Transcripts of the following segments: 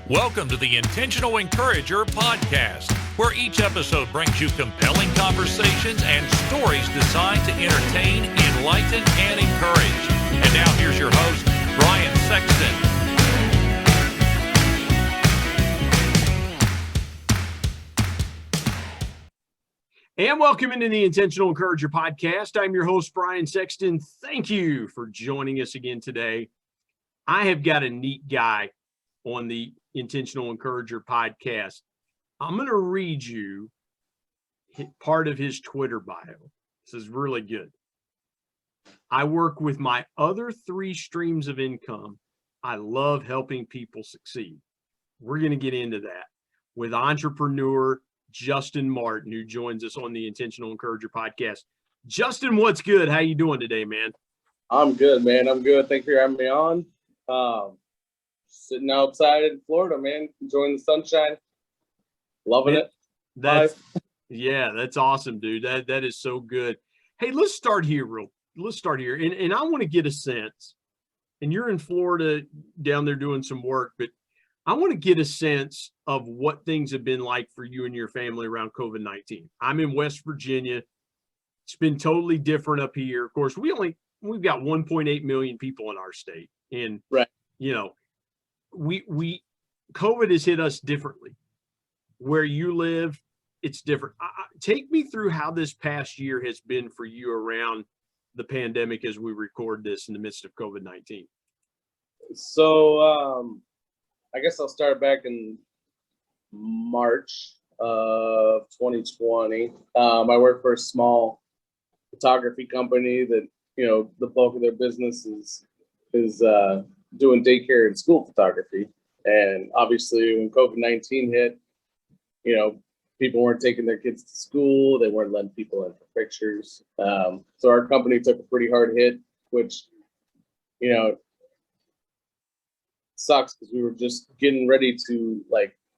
Welcome to the Intentional Encourager podcast, where each episode brings you compelling conversations and stories designed to entertain, enlighten, and encourage. And now here's your host, Brian Sexton. And welcome into the Intentional Encourager podcast. I'm your host, Brian Sexton. Thank you for joining us again today. I have got a neat guy on the Intentional Encourager podcast. I'm going to read you part of his Twitter bio. This is really good. I work with my other 3 streams of income. I love helping people succeed. We're going to get into that with entrepreneur Justin Martin, who joins us on the Intentional Encourager podcast. Justin, what's good? How you doing today, man? I'm good, man. I'm good. Thank you for having me on. Sitting outside in Florida, man, enjoying the sunshine, loving it. That's awesome, dude. That is so good. Hey, let's start here. And I want to get a sense, and you're in Florida down there doing some work, but I want to get a sense of what things have been like for you and your family around COVID-19. I'm in West Virginia. It's been totally different up here. Of course, we've got 1.8 million people in our state, and right. We COVID has hit us differently. Where you live, it's different. Take me through how this past year has been for you around the pandemic as we record this in the midst of COVID-19. So I guess I'll start back in March of 2020. I work for a small photography company that, the bulk of their business is doing daycare and school photography. And obviously when COVID-19 hit, people weren't taking their kids to school. They weren't letting people in for pictures. So our company took a pretty hard hit, which, sucks because we were just getting ready to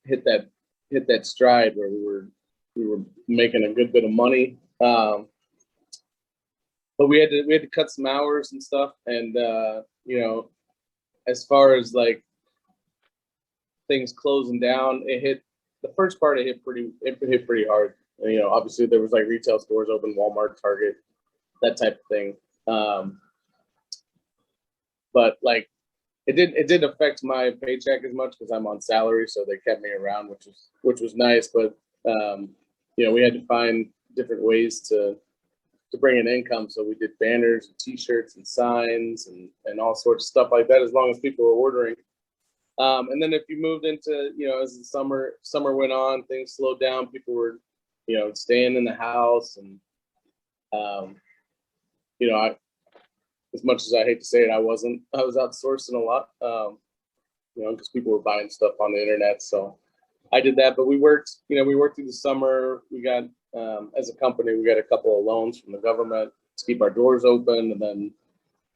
hit that stride where we were making a good bit of money. But we had to cut some hours and stuff. And, as far as things closing down, the first part it hit pretty hard. And, obviously there was retail stores open, Walmart, Target, that type of thing. But it didn't affect my paycheck as much because I'm on salary, so they kept me around, which was nice. But we had to find different ways to bring in income. So we did banners and T-shirts and signs and all sorts of stuff like that, as long as people were ordering. And then if you moved into, as the summer went on, things slowed down. People were, staying in the house, and as much as I hate to say it, I was outsourcing a lot, because people were buying stuff on the internet. So I did that, but we worked through the summer. We got, as a company, we got a couple of loans from the government to keep our doors open. And then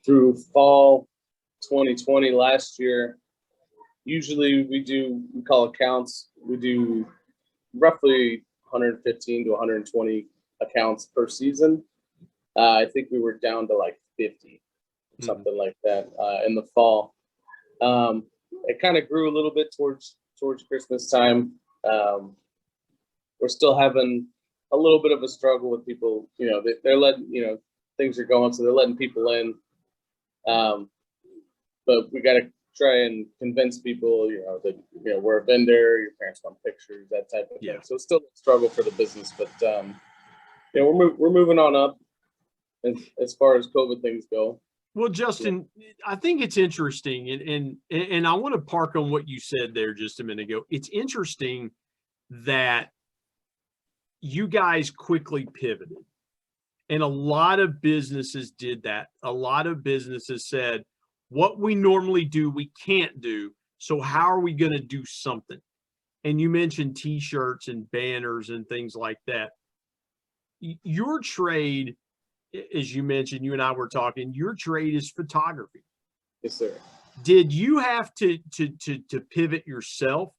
through fall 2020 last year, usually we call accounts. We do roughly 115 to 120 accounts per season. I think we were down to 50, something like that, in the fall. It kind of grew a little bit towards Christmas time. We're still having a little bit of a struggle with people. They're letting, things are going, so they're letting people in. But we got to try and convince people, that, we're a vendor, your parents want pictures, that type of thing. So it's still a struggle for the business, but, we're moving on up as far as COVID things go. Well, Justin, I think it's interesting, and I want to park on what you said there just a minute ago. It's interesting that you guys quickly pivoted, and a lot of businesses did that. A lot of businesses said, what we normally do, we can't do. So how are we going to do something? And you mentioned T-shirts and banners and things like that. Your trade, as you mentioned, you and I were talking, your trade is photography. Yes, sir. Did you have to pivot yourself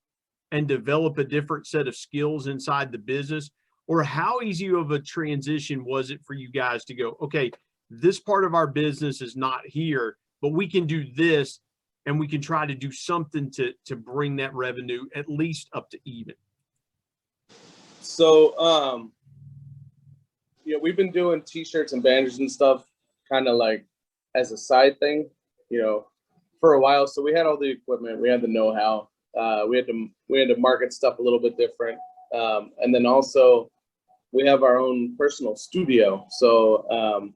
and develop a different set of skills inside the business? Or how easy of a transition was it for you guys to go, okay, this part of our business is not here, but we can do this and we can try to do something to bring that revenue at least up to even? So, we've been doing t-shirts and banners and stuff kind of like as a side thing, for a while. So we had all the equipment, we had the know-how, we had to market stuff a little bit different. And then also we have our own personal studio. So,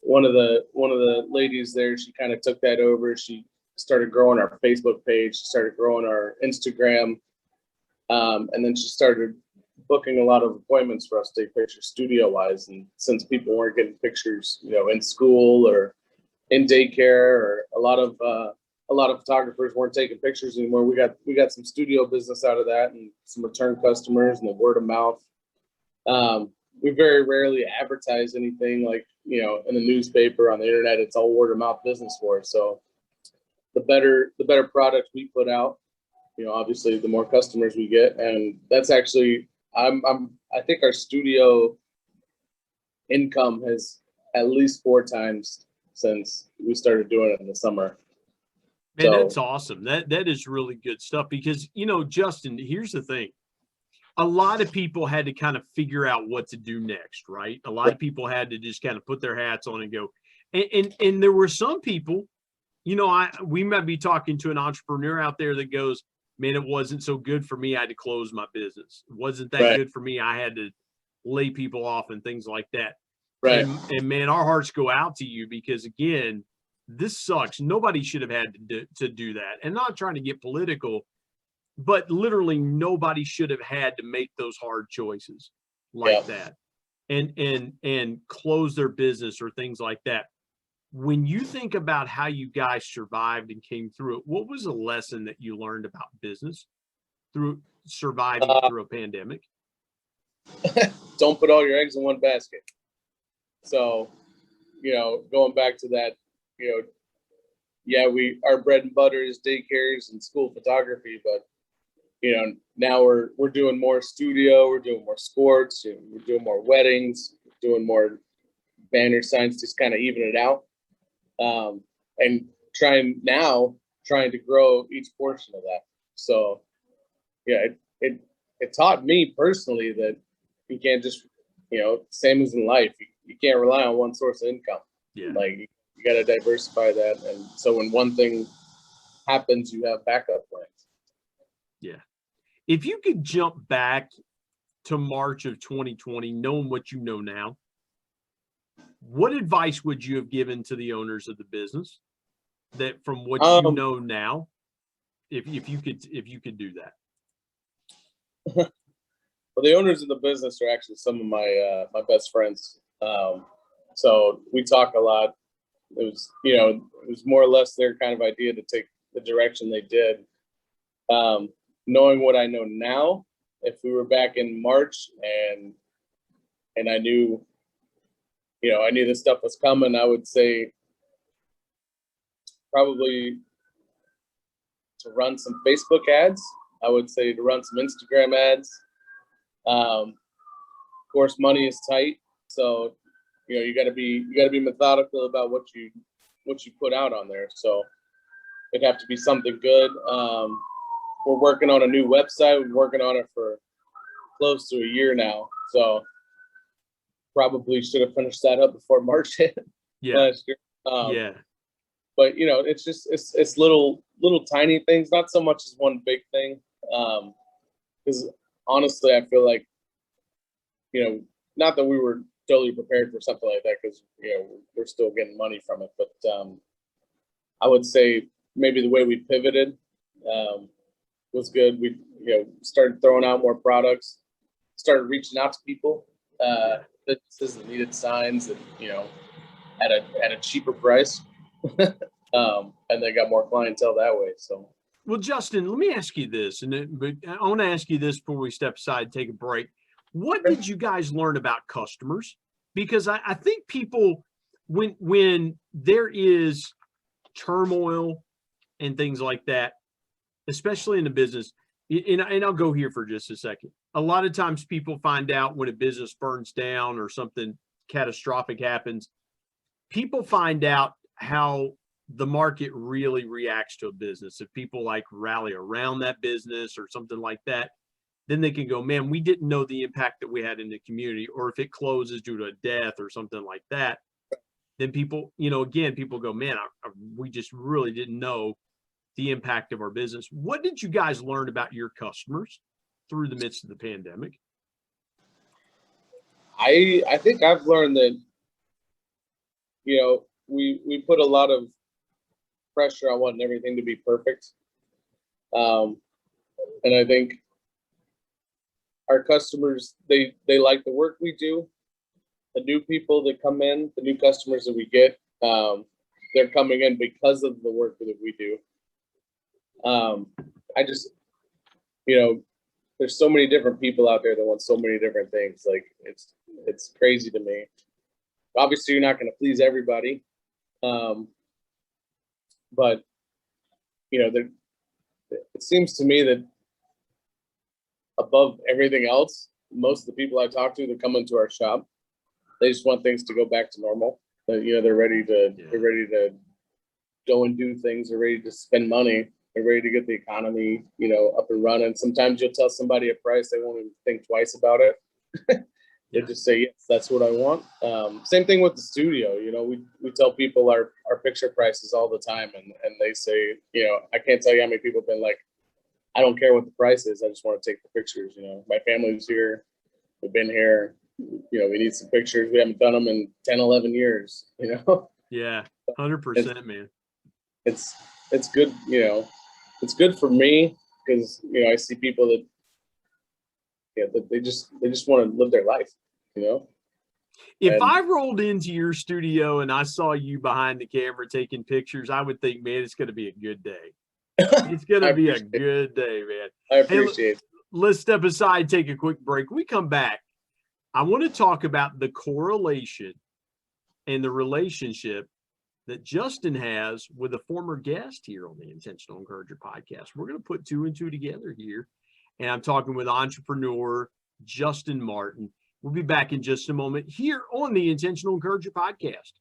one of the ladies there, she kind of took that over. She started growing our Facebook page, she started growing our Instagram. And then she started booking a lot of appointments for us to take pictures studio wise. And since people weren't getting pictures, in school or in daycare, or a lot of photographers weren't taking pictures anymore, we got some studio business out of that, and some return customers, and the word of mouth. We very rarely advertise anything like, in the newspaper, on the internet. It's all word of mouth business for us. So the better product we put out, obviously the more customers we get. And that's actually, I think our studio income has at least 4 times since we started doing it in the summer. Man, that's awesome. That is really good stuff, because, Justin, here's the thing. A lot of people had to kind of figure out what to do next, right? A lot of people had to just kind of put their hats on and go. And there were some people, we might be talking to an entrepreneur out there that goes, man, it wasn't so good for me. I had to close my business. It wasn't that good for me. I had to lay people off and things like that. Right. And man, our hearts go out to you, because again, this sucks. Nobody should have had to do that. And not trying to get political, but literally nobody should have had to make those hard choices like that and close their business or things like that. When you think about how you guys survived and came through it, what was a lesson that you learned about business through surviving through a pandemic? Don't put all your eggs in one basket. So, going back to that, our bread and butter is daycares and school photography, but now we're doing more studio, we're doing more sports, we're doing more weddings, doing more banner signs, just kind of even it out. And trying to grow each portion of that. So it taught me personally that you can't just, same as in life, you can't rely on one source of income. Yeah. Like, you got to diversify that. And so when one thing happens, you have backup plans. Yeah. If you could jump back to March of 2020, knowing what you know now, what advice would you have given to the owners of the business that from what you know now, if you could do that? Well, the owners of the business are actually some of my best friends. So we talk a lot. It was more or less their kind of idea to take the direction they did. Knowing what I know now, if we were back in March and I knew, I knew this stuff was coming, I would say probably to run some Facebook ads. I would say to run some Instagram ads. Of course, money is tight, so you got to be methodical about what you put out on there. So it'd have to be something good. We're working on a new website. We're working on it for close to a year now, so probably should have finished that up before March hit last year. But it's just it's little tiny things, not so much as one big thing. Because honestly, I feel like not that we were totally prepared for something like that, because we're still getting money from it. But I would say maybe the way we pivoted was good. We started throwing out more products, started reaching out to people, businesses that needed signs that at a cheaper price, and they got more clientele that way. So. Well, Justin, let me ask you this, but I want to ask you this before we step aside, take a break. What did you guys learn about customers? Because I think people, when there is turmoil and things like that, especially in the business, and I'll go here for just a second. A lot of times people find out when a business burns down or something catastrophic happens, people find out how the market really reacts to a business. If people like rally around that business or something like that, then they can go, man, we didn't know the impact that we had in the community. Or if it closes due to a death or something like that, then people, again, people go, man, we just really didn't know the impact of our business. What did you guys learn about your customers through the midst of the pandemic? I think I've learned that, we put a lot of pressure on wanting everything to be perfect. And I think our customers, they like the work we do. The new people that come in, the new customers that we get, they're coming in because of the work that we do. I just, there's so many different people out there that want so many different things. Like it's crazy to me. Obviously, you're not going to please everybody, but it seems to me that above everything else, most of the people I talk to that come into our shop, they just want things to go back to normal. They're ready to go and do things. They're ready to spend money. They're ready to get the economy, up and running. Sometimes you'll tell somebody a price, they won't even think twice about it. They just say, yes, that's what I want. Same thing with the studio. We tell people our picture prices all the time, and they say, I can't tell you how many people have been like, I don't care what the price is. I just want to take the pictures. My family's here. We've been here. We need some pictures. We haven't done them in 10, 11 years, Yeah, 100%, man. It's good, it's good for me because, I see people that, that they just want to live their life, If I rolled into your studio and I saw you behind the camera taking pictures, I would think, man, it's going to be a good day. It's going to be a good day, man. I appreciate it. Let's step aside, take a quick break. When we come back, I want to talk about the correlation and the relationship that Justin has with a former guest here on the Intentional Encourager podcast. We're going to put two and two together here. And I'm talking with entrepreneur Justin Martin. We'll be back in just a moment here on the Intentional Encourager podcast.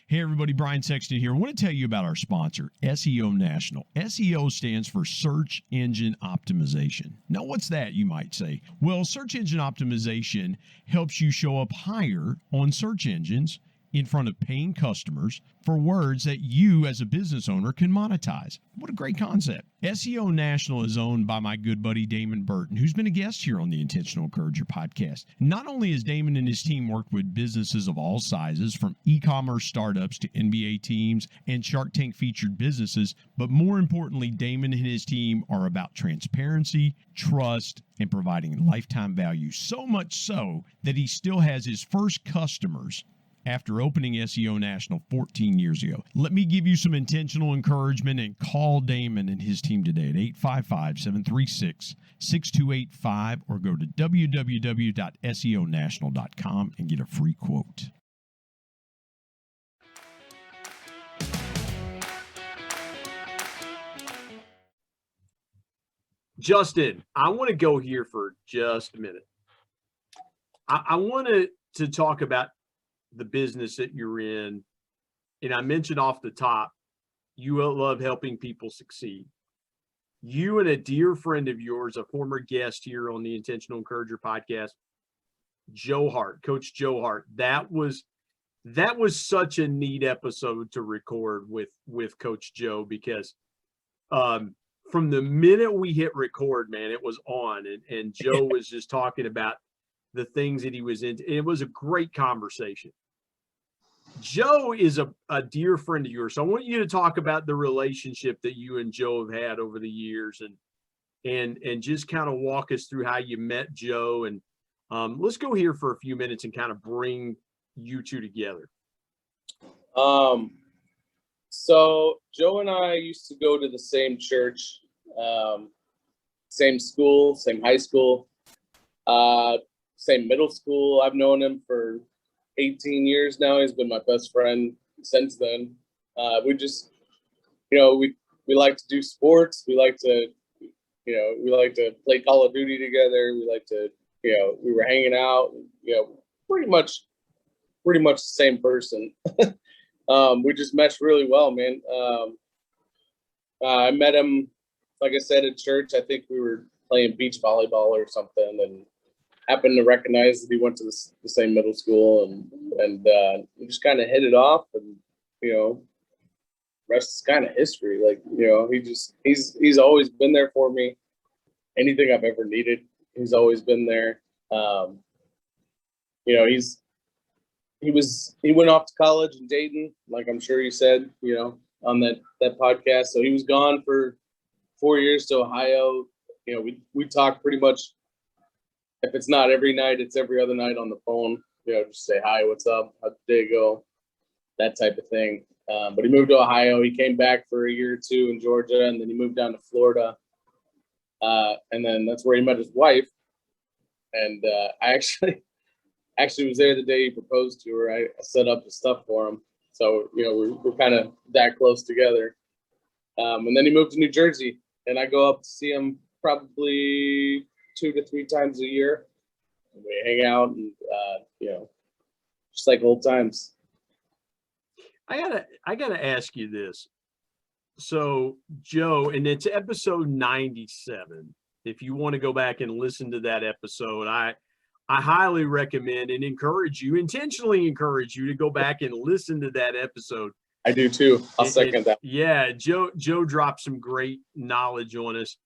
Hey everybody, Brian Sexton here. I want to tell you about our sponsor, SEO National. SEO stands for Search Engine Optimization. Now, what's that, you might say? Well, search engine optimization helps you show up higher on search engines in front of paying customers for words that you as a business owner can monetize. What a great concept. SEO National is owned by my good buddy Damon Burton, who's been a guest here on the Intentional Encourager podcast. Not only has Damon and his team worked with businesses of all sizes, from e-commerce startups to NBA teams and Shark Tank featured businesses, but more importantly, Damon and his team are about transparency, trust, and providing lifetime value. So much so that he still has his first customers after opening SEO National 14 years ago. Let me give you some intentional encouragement and call Damon and his team today at 855-736-6285 or go to www.seonational.com and get a free quote. Justin, I want to go here for just a minute. I wanted to talk about the business that you're in. And I mentioned off the top, you love helping people succeed. You and a dear friend of yours, a former guest here on the Intentional Encourager podcast, Joe Hart, Coach Joe Hart. That was such a neat episode to record with Coach Joe, because from the minute we hit record, man, it was on, and Joe was just talking about the things that he was into. It was a great conversation. Joe is a dear friend of yours. So I want you to talk about the relationship that you and Joe have had over the years, and just kind of walk us through how you met Joe. And let's go here for a few minutes and kind of bring you two together. So Joe and I used to go to the same church, same school, same high school, same middle school. I've known him for 18 years now. He's been my best friend since then. We just, we like to do sports. We like to play Call of Duty together. We like to, we were hanging out, pretty much pretty much the same person. We just meshed really well, man. I met him, like I said, at church. I think we were playing beach volleyball or something, and happened to recognize that he went to the same middle school, and we just kind of hit it off, and rest is kind of history. Like, he's always been there for me. Anything I've ever needed, he's always been there. He went off to college in Dayton, like I'm sure he said, on that podcast. So he was gone for 4 years to Ohio. We talk pretty much, if it's not every night, it's every other night on the phone. Just say hi, what's up, how'd the day go, that type of thing. But he moved to Ohio. He came back for a year or two in Georgia, and then he moved down to Florida. And then that's where he met his wife. And I actually was there the day he proposed to her. I set up the stuff for him. So, we're kind of that close together. And then he moved to New Jersey, and I go up to see him probably 2 to 3 times a year. And we hang out and, just like old times. I gotta ask you this. So Joe, and it's episode 97. If you want to go back and listen to that episode, I highly recommend and intentionally encourage you to go back and listen to that episode. I do too. I'll second that. Yeah, Joe dropped some great knowledge on us.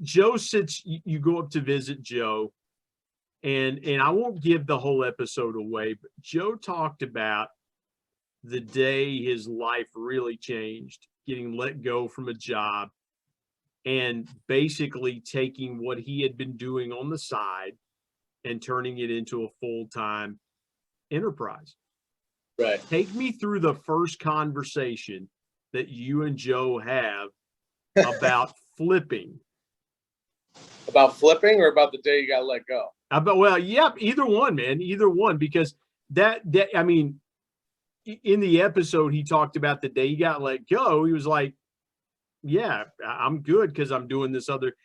Joe sits, you go up to visit Joe, and I won't give the whole episode away, but Joe talked about the day his life really changed, getting let go from a job and basically taking what he had been doing on the side and turning it into a full-time enterprise. Right. Take me through the first conversation that you and Joe have about flipping. About flipping, or about the day you got let go? Either one, man. Either one, because I mean, in the episode, he talked about the day he got let go. He was like, yeah, I'm good because I'm doing this other.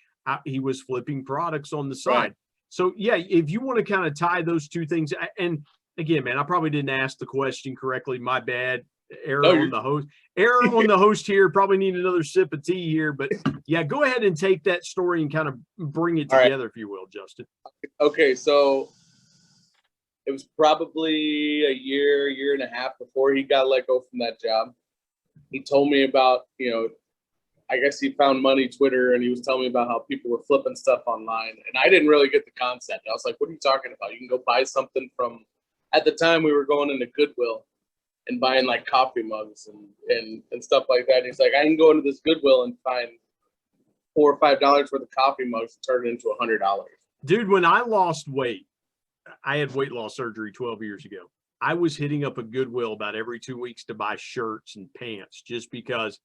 He was flipping products on the side. Right. So, yeah, if you want to kind of tie those two things. And again, man, I probably didn't ask the question correctly. My bad. Error on the host here. Probably need another sip of tea here. But, yeah, go ahead and take that story and kind of bring it together, if you will, Justin. Okay, so it was probably a year and a half before he got let go from that job. He told me about, I guess he found money Twitter, and he was telling me about how people were flipping stuff online. And I didn't really get the concept. I was like, what are you talking about? You can go buy something from, at the time we were going into Goodwill and buying like coffee mugs and stuff like that. And he's like, I can go into this Goodwill and find $4 or $5 worth of coffee mugs and turn it into $100. Dude, when I lost weight, I had weight loss surgery 12 years ago. I was hitting up a Goodwill about every 2 weeks to buy shirts and pants just because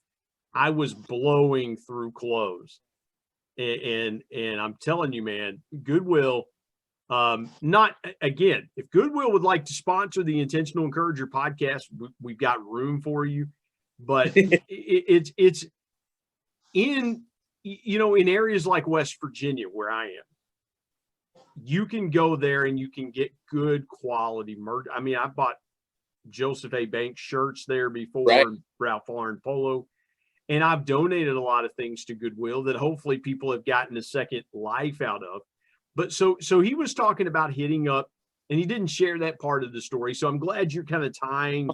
I was blowing through clothes. And I'm telling you, man, Goodwill, if Goodwill would like to sponsor the Intentional Encourager podcast, we've got room for you. But it's in areas like West Virginia where I am. You can go there and you can get good quality merch. I mean, I bought Joseph A. Banks shirts there before, right. Ralph Lauren polo, and I've donated a lot of things to Goodwill that hopefully people have gotten a second life out of. But so he was talking about hitting up, and he didn't share that part of the story. So I'm glad you're kind of tying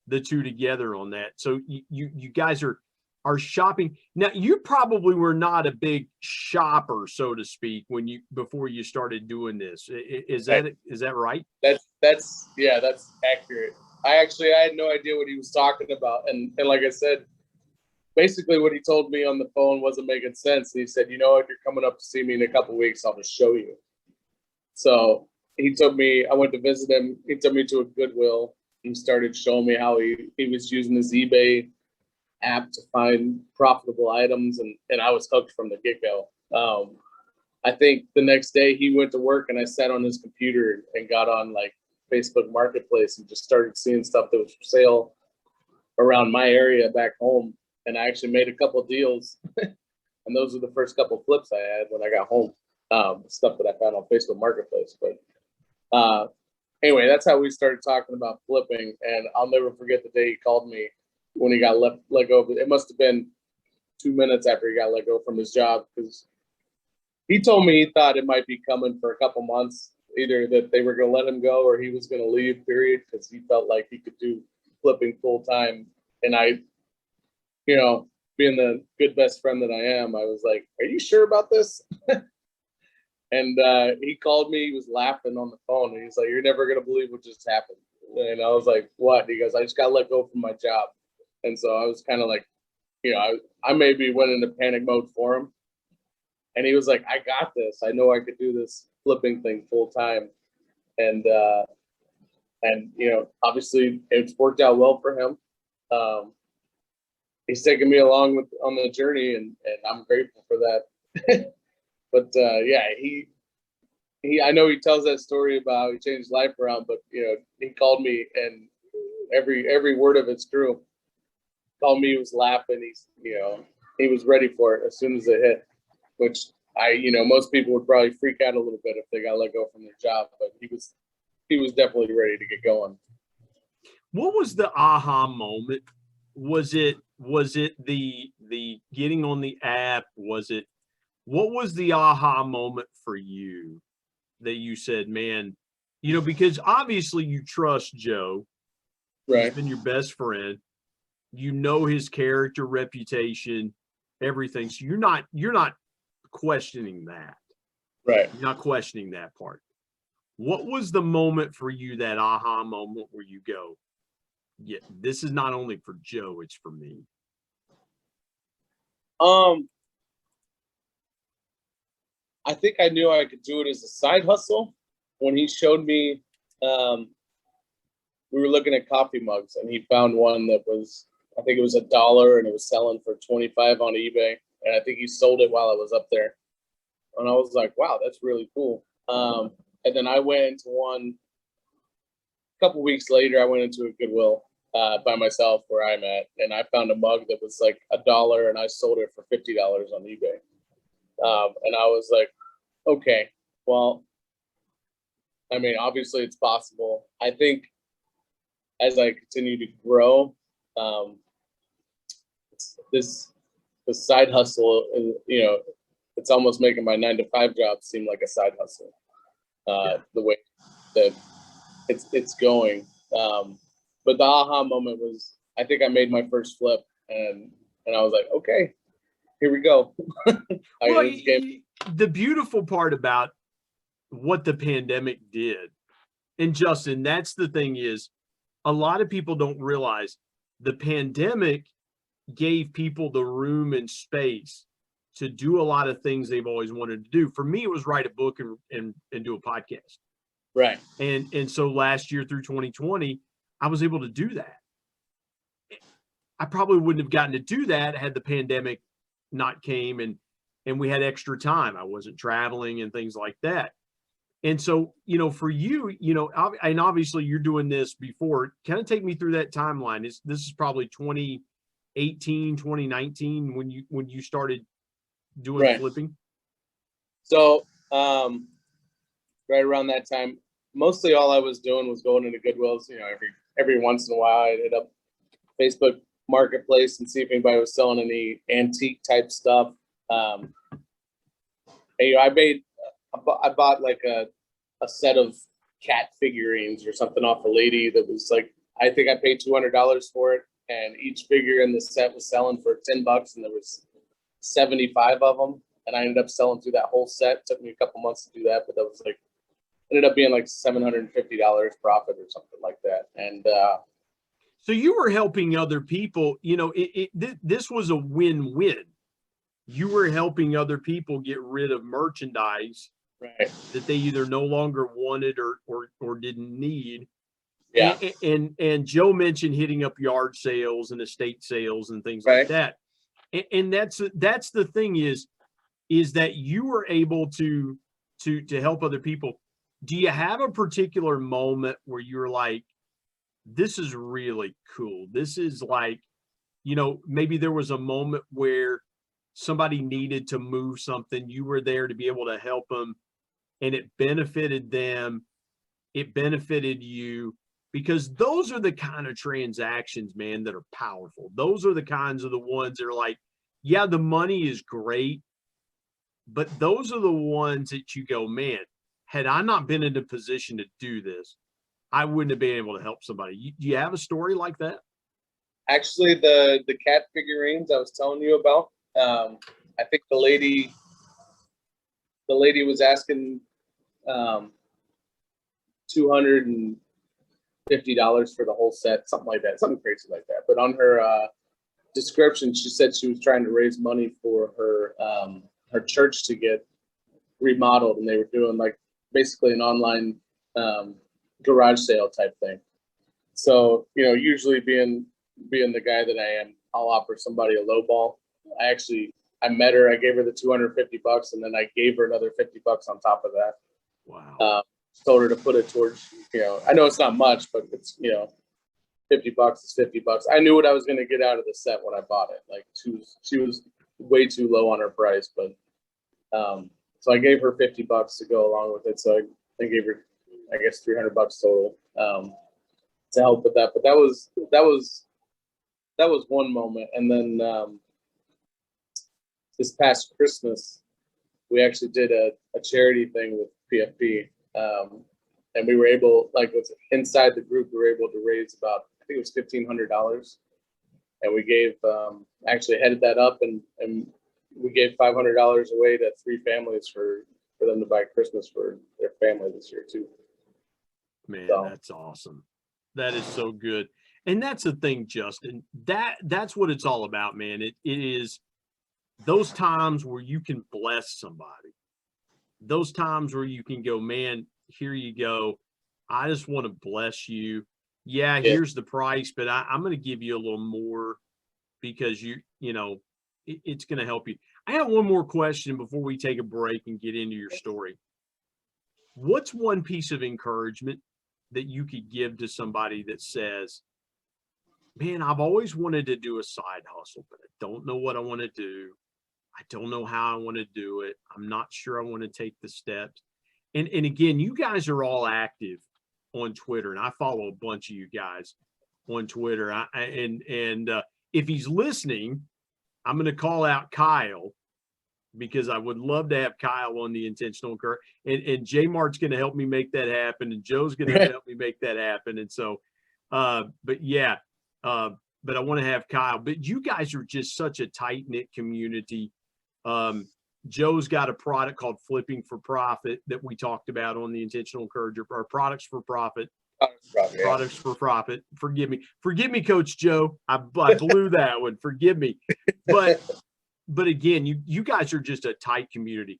the two together on that. So you guys are shopping. Now, you probably were not a big shopper, so to speak, before you started doing this. Is that right? That's accurate. I had no idea what he was talking about. And like I said, basically what he told me on the phone wasn't making sense. And he said, if you're coming up to see me in a couple of weeks, I'll just show you. So he told me, I went to visit him. He took me to a Goodwill. He started showing me how he was using his eBay app to find profitable items, and I was hooked from the get-go. I think the next day he went to work, and I sat on his computer and got on like Facebook Marketplace and just started seeing stuff that was for sale around my area back home. And I actually made a couple of deals, and those were the first couple of flips I had when I got home. Stuff that I found on Facebook Marketplace. But anyway, that's how we started talking about flipping. And I'll never forget the day he called me when he got let go. It must have been 2 minutes after he got let go from his job, because he told me he thought it might be coming for a couple months, either that they were going to let him go or he was going to leave, period, because he felt like he could do flipping full time. And I, being the good best friend that I am, I was like, "Are you sure about this?" And he called me. He was laughing on the phone, and he's like, "You're never going to believe what just happened." And I was like, "What?" He goes, "I just got let go from my job." And so I was kind of like, I maybe went into panic mode for him. And he was like, "I got this. I know I could do this flipping thing full time." And obviously it's worked out well for him. He's taken me along on the journey, and I'm grateful for that. But yeah, he I know he tells that story about how he changed life around, but he called me, and every word of it's true. Called me, he was laughing. He was ready for it as soon as it hit, which most people would probably freak out a little bit if they got let go from their job, but he was definitely ready to get going. What was the aha moment? Was it the getting on the app? What was the aha moment for you that you said, man, because obviously you trust Joe, right? He's been your best friend, his character, reputation, everything. So you're not questioning that. Right. You're not questioning that part. What was the moment for you, that aha moment where you go, yeah, this is not only for Joe, it's for me? I think I knew I could do it as a side hustle when he showed me. We were looking at coffee mugs, and he found one that was, I think it was $1, and it was selling for 25 on eBay. And I think he sold it while I was up there. And I was like, wow, that's really cool. And then I went into one a couple weeks later. I went into a Goodwill by myself where I'm at, and I found a mug that was like $1, and I sold it for $50 on eBay. And I was like, okay, well, I mean, obviously it's possible. I think as I continue to grow, the side hustle, it's almost making my 9-to-5 job seem like a side hustle. The way that it's going. But the aha moment was, I think I made my first flip, and I was like, okay, here we go. Well, the beautiful part about what the pandemic did, and Justin, that's the thing, is a lot of people don't realize the pandemic gave people the room and space to do a lot of things they've always wanted to do. For me, it was write a book and do a podcast. Right. And so last year through 2020, I was able to do that. I probably wouldn't have gotten to do that had the pandemic not came and we had extra time. I wasn't traveling and things like that. And so, for you, and obviously you're doing this before. Kind of take me through that timeline. This is probably 2018, 2019 when you started doing flipping. So right around that time, mostly all I was doing was going into Goodwills. Every once in a while, I'd hit up Facebook Marketplace and see if anybody was selling any antique type stuff. I bought like a set of cat figurines or something off a lady that was like, I think I paid $200 for it, and each figure in the set was selling for $10, and there was 75 of them, and I ended up selling through that whole set. It took me a couple months to do that, but that was like, ended up being like $750 profit or something like that. And so you were helping other people. This was a win-win. You were helping other people get rid of merchandise that they either no longer wanted or didn't need. Yeah. And Joe mentioned hitting up yard sales and estate sales and things like that. And that's the thing is that you were able to help other people. Do you have a particular moment where you're like, this is really cool? This is like, maybe there was a moment where somebody needed to move something. You were there to be able to help them, and it benefited them. it benefited you, because those are the kind of transactions, man, that are powerful. Those are the kinds of the ones that are like, yeah, the money is great, but those are the ones that you go, man, had I not been in a position to do this, I wouldn't have been able to help somebody. Do you have a story like that? Actually, the cat figurines I was telling you about, I think the lady was asking $250 for the whole set, something like that, something crazy like that. But on her description, she said she was trying to raise money for her her church to get remodeled, and they were doing like basically an online garage sale type thing. So, you know, usually being the guy that I am, I'll offer somebody a low ball. I met her, I gave her the $250, and then I gave her another $50 on top of that. Wow. Told her to put it towards, you know, I know it's not much, but it's, you know, $50 is $50. I knew what I was going to get out of the set when I bought it. Like she was way too low on her price, but so I gave her $50 to go along with it. So I gave her, I guess, $300 total to help with that. But that was one moment. And then this past Christmas, we actually did a charity thing with PFP. And we were able, like, with inside the group, we were able to raise about, I think it was $1,500. And we gave, actually headed that up, and we gave $500 away to 3 families for them to buy Christmas for their family this year too. Man, So. That's awesome. That is so good. And that's the thing, Justin, that's what it's all about, man. It is those times where you can bless somebody, those times where you can go, man, here you go. I just want to bless you. Yeah, here's the price, but I'm going to give you a little more because you know, it's going to help you. I have one more question before we take a break and get into your story. What's one piece of encouragement that you could give to somebody that says, man, I've always wanted to do a side hustle, but I don't know what I want to do. I don't know how I want to do it. I'm not sure I want to take the steps. And again, you guys are all active on Twitter, and I follow a bunch of you guys on Twitter. And if he's listening, I'm going to call out Kyle, because I would love to have Kyle on the Intentional Encourage. And J Mart's going to help me make that happen, and Joe's going to help me make that happen. And so, but I want to have Kyle. But you guys are just such a tight knit community. Joe's got a product called Flipping for Profit that we talked about on the Intentional Encourager, or Products for Profit. Products for Profit. Forgive me, Coach Joe. I blew that one. Forgive me. But again, you guys are just a tight community.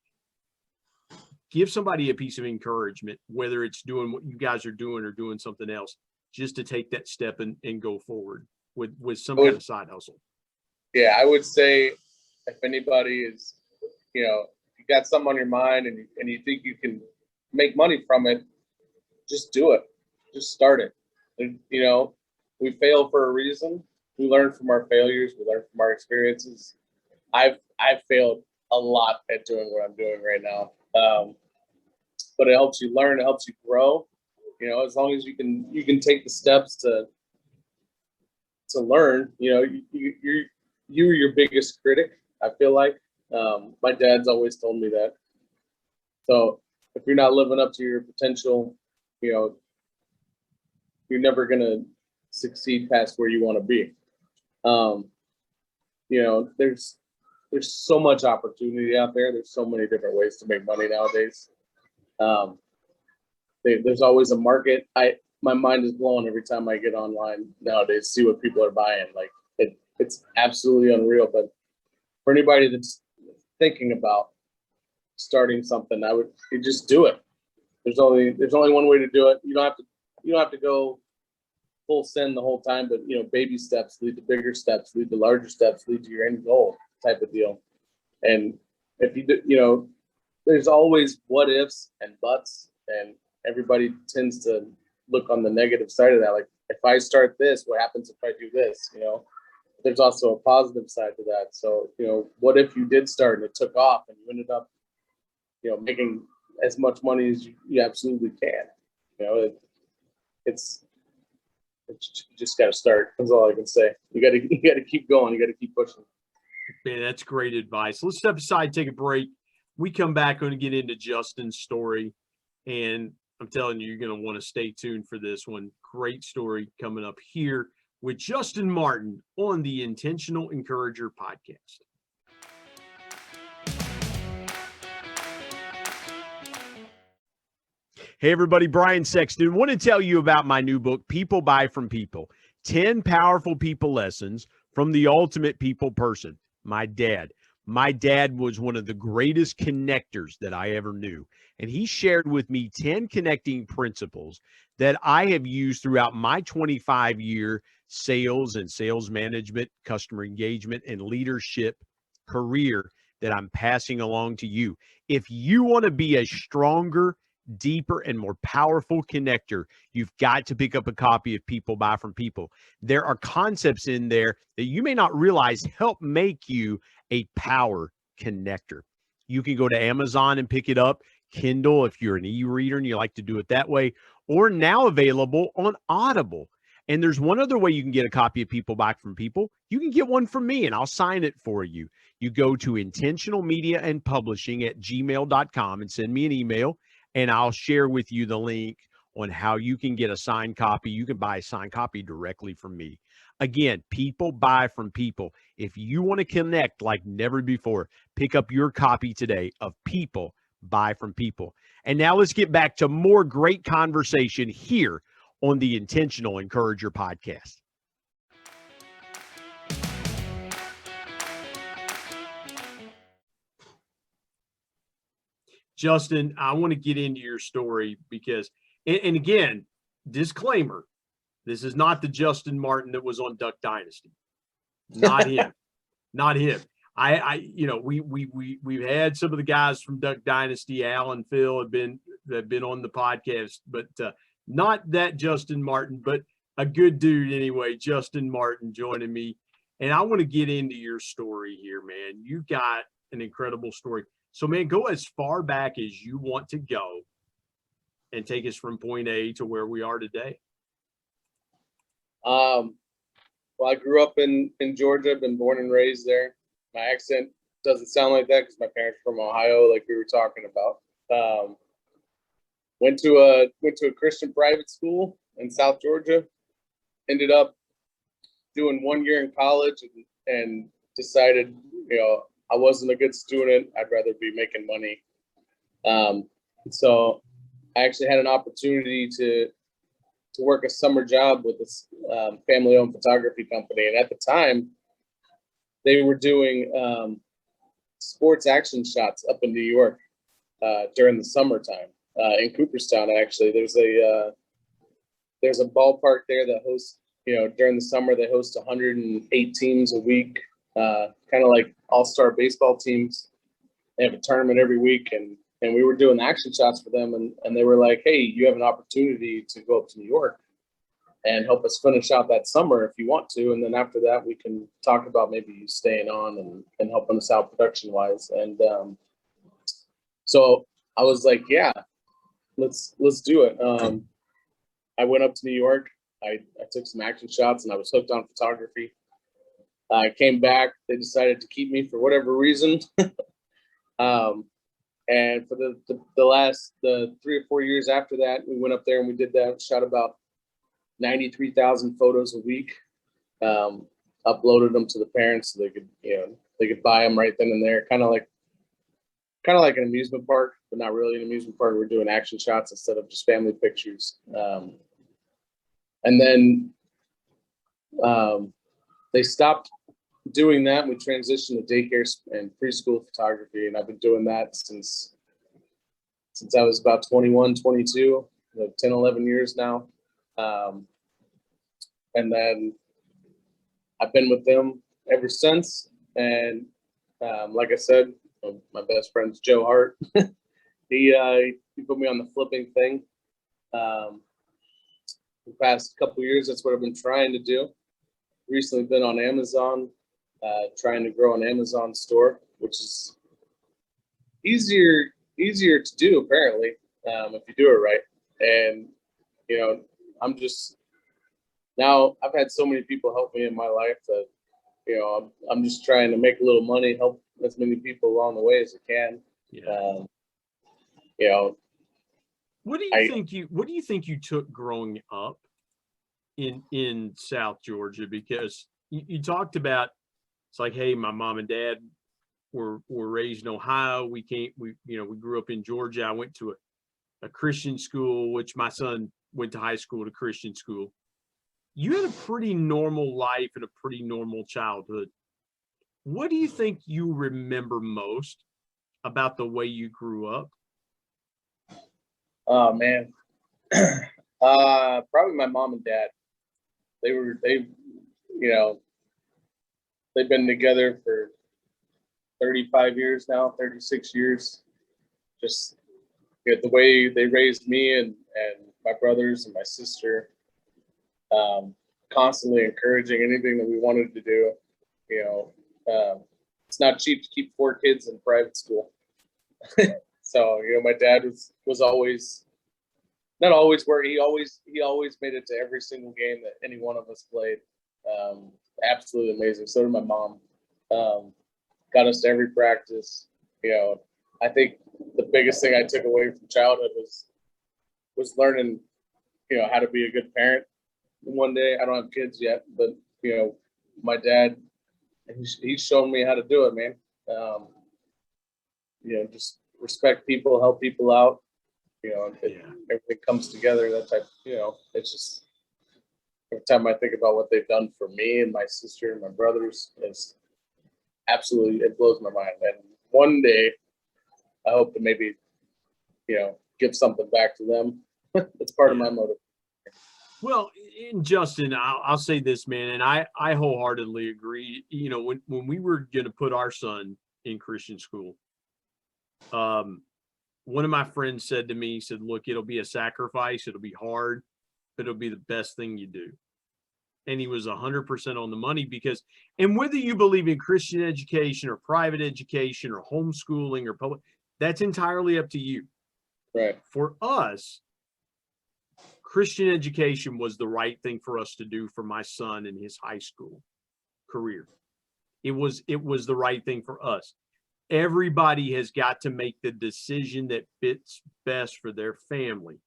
Give somebody a piece of encouragement, whether it's doing what you guys are doing or doing something else, just to take that step and go forward with some kind of side hustle. Yeah, I would say if anybody is, you know, if you got something on your mind and you think you can make money from it, just do it. Just start it. And, you know, we fail for a reason. We learn from our failures. We learn from our experiences. I've failed a lot at doing what I'm doing right now. But it helps you learn. It helps you grow. You know, as long as you can take the steps to learn. You know, you're your biggest critic, I feel like. My dad's always told me that. So if you're not living up to your potential, you know, you're never going to succeed past where you want to be. You know, there's so much opportunity out there. There's so many different ways to make money nowadays. There's always a market. My mind is blown every time I get online nowadays, see what people are buying. Like it's absolutely unreal. But for anybody that's thinking about starting something, you just do it. There's only one way to do it. You don't have to go full send the whole time, but you know, baby steps lead to bigger steps, lead to larger steps, lead to your end goal type of deal. And if you do, you know, there's always what ifs and buts, and everybody tends to look on the negative side of that. Like, if I start this, what happens if I do this? You know, there's also a positive side to that. So, you know, what if you did start and it took off and you ended up, you know, making as much money as you absolutely can? You know, it's you just got to start. That's all I can say. You got to keep going. You got to keep pushing. Man, that's great advice. Let's step aside, take a break. We come back, going to get into Justin's story, and I'm telling you, you're going to want to stay tuned for this one. Great story coming up here with Justin Martin on the Intentional Encourager podcast. Hey, everybody, Brian Sexton. Want to tell you about my new book, People Buy from People, 10 Powerful People Lessons from the Ultimate People Person, my dad. My dad was one of the greatest connectors that I ever knew, and he shared with me 10 connecting principles that I have used throughout my 25-year sales and sales management, customer engagement, and leadership career that I'm passing along to you. If you want to be a stronger, deeper, and more powerful connector, you've got to pick up a copy of People Buy from People. There are concepts in there that you may not realize help make you a power connector. You can go to Amazon and pick it up, Kindle if you're an e-reader and you like to do it that way, or now available on Audible. And there's one other way you can get a copy of People Buy from People. You can get one from me and I'll sign it for you. You go to intentionalmediaandpublishing@gmail.com and send me an email, and I'll share with you the link on how you can get a signed copy. You can buy a signed copy directly from me. Again, People Buy from People. If you want to connect like never before, pick up your copy today of People Buy from People. And now let's get back to more great conversation here on the Intentional Encourager podcast. Justin, I want to get into your story because, and again, disclaimer, this is not the Justin Martin that was on Duck Dynasty. Not him. Not him. We've had some of the guys from Duck Dynasty, Al and Phil have been on the podcast, but not that Justin Martin, but a good dude anyway, Justin Martin joining me. And I want to get into your story here, man. You got an incredible story. So, man, go as far back as you want to go and take us from point A to where we are today. Well, I grew up in Georgia, been born and raised there. My accent doesn't sound like that because my parents are from Ohio, like we were talking about. Went to a Christian private school in South Georgia. Ended up doing 1 year in college and decided, I wasn't a good student. I'd rather be making money. So I actually had an opportunity to work a summer job with this family-owned photography company. And at the time, they were doing sports action shots up in New York during the summertime in Cooperstown. Actually, there's a ballpark there that hosts, during the summer, they host 108 teams a week, kind of like all-star baseball teams. They have a tournament every week, and we were doing action shots for them, and they were like, hey, you have an opportunity to go up to New York and help us finish out that summer if you want to. And then after that, we can talk about maybe you staying on and helping us out production-wise. And so I was like, yeah, let's do it. I went up to New York. I took some action shots, and I was hooked on photography. I came back. They decided to keep me for whatever reason. And for the 3 or 4 years after that, we went up there and we did that, shot about 93,000 photos a week, uploaded them to the parents so they could buy them right then and there. Kind of like an amusement park, but not really an amusement park. We're doing action shots instead of just family pictures. And then they stopped doing that. We transitioned to daycare and preschool photography, and I've been doing that since I was about 21, 22, 10, 11 years now. And then I've been with them ever since. And like I said, my best friend's Joe Hart. He put me on the flipping thing. The past couple of years, that's what I've been trying to do. Recently been on Amazon, trying to grow an Amazon store, which is easier to do apparently, if you do it right. And I'm just now I've had so many people help me in my life that, I'm just trying to make a little money, help as many people along the way as I can. Yeah. You know, What do you think you took growing up in South Georgia? Because you talked about, it's like, hey, my mom and dad were raised in Ohio. We grew up in Georgia. I went to a Christian school, which my son went to high school, to Christian school. You had a pretty normal life and a pretty normal childhood. What do you think you remember most about the way you grew up? oh man, probably my mom and dad. They've been together for 35 years now, 36 years. Just the way they raised me and my brothers and my sister, constantly encouraging anything that we wanted to do. It's not cheap to keep 4 kids in private school. So, my dad was always, not always where he always made it to every single game that any one of us played. Absolutely amazing. So did my mom. Got us to every practice. I think the biggest thing I took away from childhood was learning, how to be a good parent. One day, I don't have kids yet, but my dad, he's shown me how to do it, man. Just respect people, help people out. Everything comes together. That type. It's just, every time I think about what they've done for me and my sister and my brothers, it blows my mind. And one day, I hope to maybe, give something back to them. It's part of my motive. Well, and Justin, I'll say this, man, and I wholeheartedly agree. When we were going to put our son in Christian school, one of my friends said to me, he said, look, it'll be a sacrifice. It'll be hard, but it'll be the best thing you do. And he was 100% on the money, because, and whether you believe in Christian education or private education or homeschooling or public, that's entirely up to you. Right. For us, Christian education was the right thing for us to do for my son in his high school career. It was the right thing for us. Everybody has got to make the decision that fits best for their family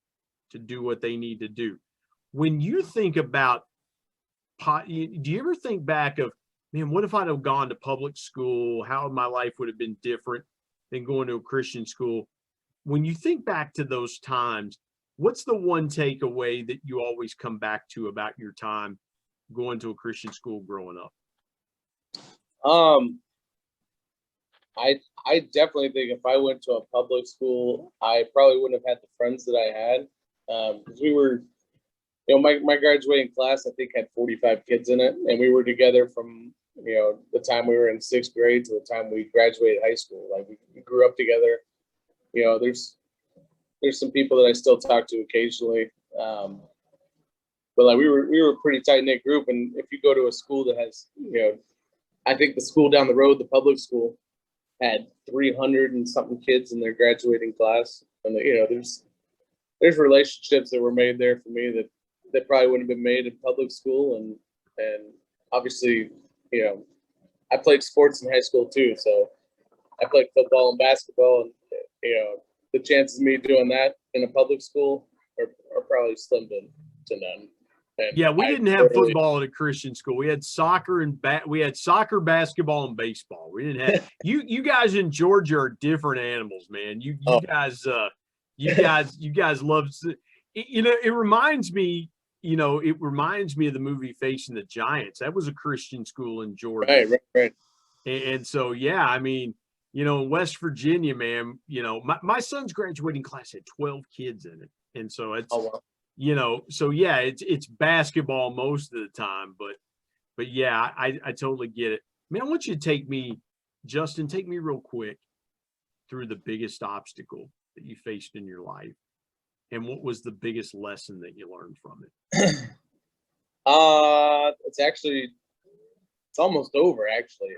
to do what they need to do. When you think about, do you ever think back of, man, what if I'd have gone to public school? How my life would have been different than going to a Christian school? When you think back to those times, what's the one takeaway that you always come back to about your time going to a Christian school growing up? I definitely think if I went to a public school, I probably wouldn't have had the friends that I had. Because we were, my graduating class, I think, had 45 kids in it. And we were together from, the time we were in 6th grade to the time we graduated high school. Like, we grew up together. There's some people that I still talk to occasionally. But like, we were a pretty tight knit group. And if you go to a school that has, I think the school down the road, the public school, had 300 and something kids in their graduating class. And there's relationships that were made there for me that probably wouldn't have been made in public school. And obviously, I played sports in high school too. So I played football and basketball, and the chances of me doing that in a public school are probably slim to none. And yeah, we didn't have football at a Christian school. We had soccer and basketball, and baseball. We didn't have you guys in Georgia are different animals, man. You guys love, it reminds me, it reminds me of the movie Facing the Giants. That was a Christian school in Georgia. Right. And so, yeah, I mean, in West Virginia, man, my son's graduating class had 12 kids in it. And so it's, so yeah, it's basketball most of the time, but yeah, I totally get it. Man, I want you to take me real quick through the biggest obstacle that you faced in your life, and what was the biggest lesson that you learned from it? It's almost over, actually.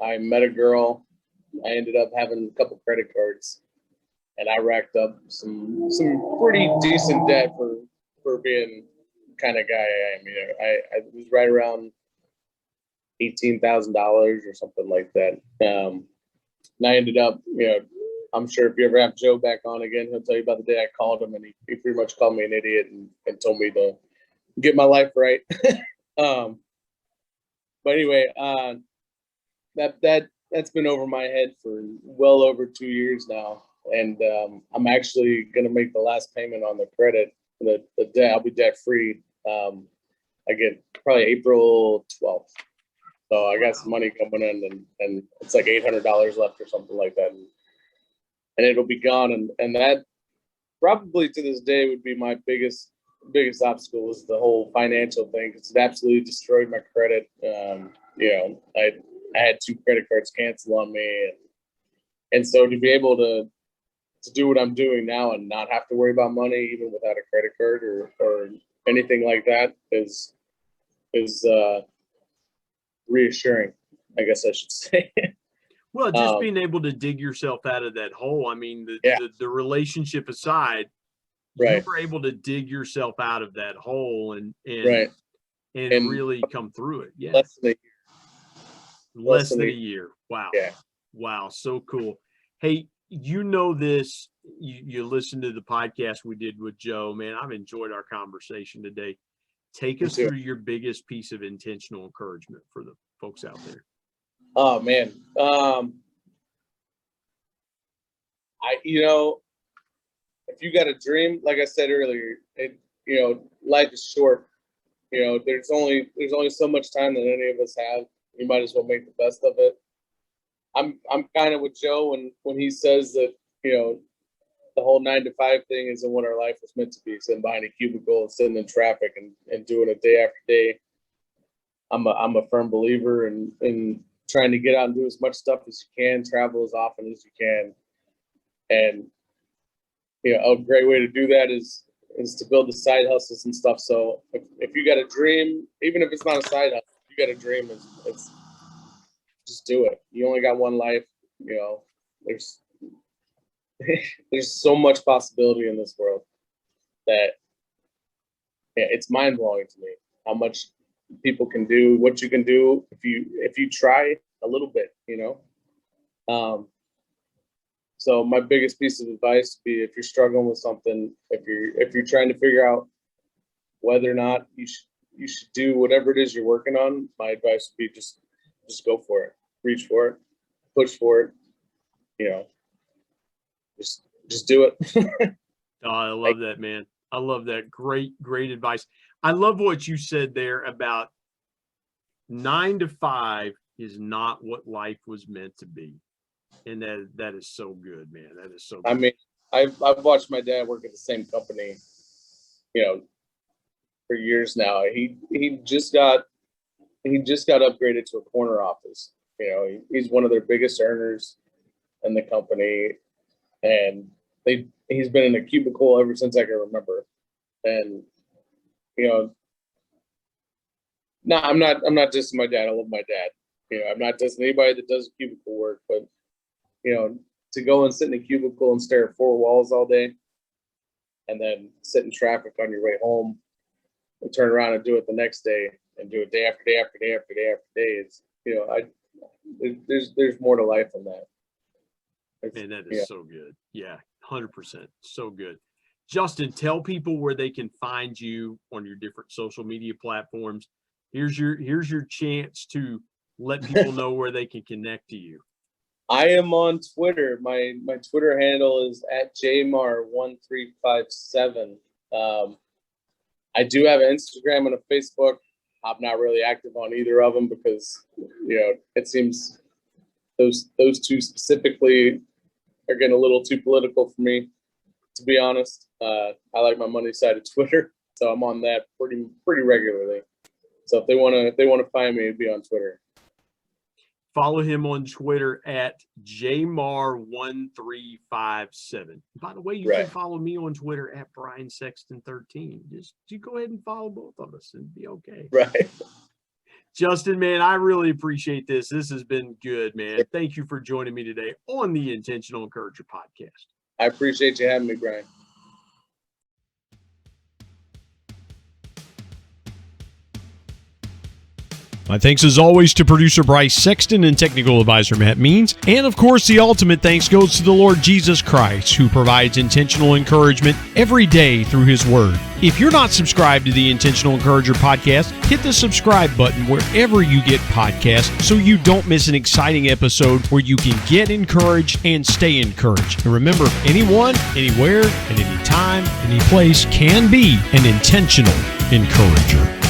I met a girl. I ended up having a couple credit cards. and I racked up some pretty decent debt for being the kind of guy I am. I was right around $18,000 or something like that. And I ended up, I'm sure if you ever have Joe back on again, he'll tell you about the day I called him, and he pretty much called me an idiot and told me to get my life right. But anyway, that's been over my head for well over 2 years now, and I'm actually going to make the last payment on the credit. The debt, I'll be debt free. Again, probably April 12th. So I got some money coming in, and it's like $800 left or something like that, and it'll be gone. And that probably to this day would be my biggest obstacle, is the whole financial thing, because it absolutely destroyed my credit. I had 2 credit cards cancel on me, and so to be able to do what I'm doing now and not have to worry about money, even without a credit card or anything like that, is reassuring, I guess I should say. Well, just being able to dig yourself out of that hole. I mean, the relationship aside, Right. you were able to dig yourself out of that hole and Right. and really come through it. Yeah. Less than a year. Wow. Yeah. Wow. So cool. Hey, this, you listened to the podcast we did with Joe, man. I've enjoyed our conversation today. Take us through your biggest piece of intentional encouragement for the folks out there. Oh man. If you got a dream, like I said earlier, life is short. There's only so much time that any of us have. You might as well make the best of it. I'm kind of with Joe when he says that, the whole 9-to-5 thing isn't what our life was meant to be, sitting behind a cubicle and sitting in traffic and doing it day after day. I'm a firm believer in trying to get out and do as much stuff as you can, travel as often as you can. And, a great way to do that is to build the side hustles and stuff. So if you got a dream, even if it's not a side hustle, if you got a dream, it's just do it. You only got one life. There's so much possibility in this world that it's mind blowing to me how much people can do, what you can do if you try a little bit, So my biggest piece of advice would be, if you're struggling with something, if you're trying to figure out whether or not you should do whatever it is you're working on, my advice would be just go for it, reach for it, push for it, just do it. Oh, I love that, man. I love that. Great advice. I love what you said there about 9-to-5 is not what life was meant to be. And that is so good, man. That is so good. I mean, I've watched my dad work at the same company, for years now. He just got upgraded to a corner office. He's one of their biggest earners in the company, and he's been in a cubicle ever since I can remember. And no, I'm not dissing my dad. I love my dad. I'm not dissing anybody that does cubicle work, but to go and sit in a cubicle and stare at 4 walls all day, and then sit in traffic on your way home, and turn around and do it the next day, and do it day after day after day after day after day. It's there's more to life than that. Man, that is so good. Yeah, 100%. So good. Justin, tell people where they can find you on your different social media platforms. Here's your chance to let people know where they can connect to you. I am on Twitter. My Twitter handle is @jmar1357. I do have an Instagram and a Facebook. I'm not really active on either of them because it seems those 2 specifically are getting a little too political for me, to be honest. I like my money side of Twitter, so I'm on that pretty regularly. So if they want to find me, it'd be on Twitter. Follow him on Twitter @jmar1357. By the way, you can follow me on Twitter @BrianSexton13. Just you go ahead and follow both of us and be okay. Right. Justin, man, I really appreciate this. This has been good, man. Thank you for joining me today on the Intentional Encourager podcast. I appreciate you having me, Brian. My thanks as always to producer Bryce Sexton and technical advisor Matt Means. And of course, the ultimate thanks goes to the Lord Jesus Christ, who provides intentional encouragement every day through his word. If you're not subscribed to the Intentional Encourager podcast, hit the subscribe button wherever you get podcasts so you don't miss an exciting episode where you can get encouraged and stay encouraged. And remember, anyone, anywhere, at any time, any place can be an intentional encourager.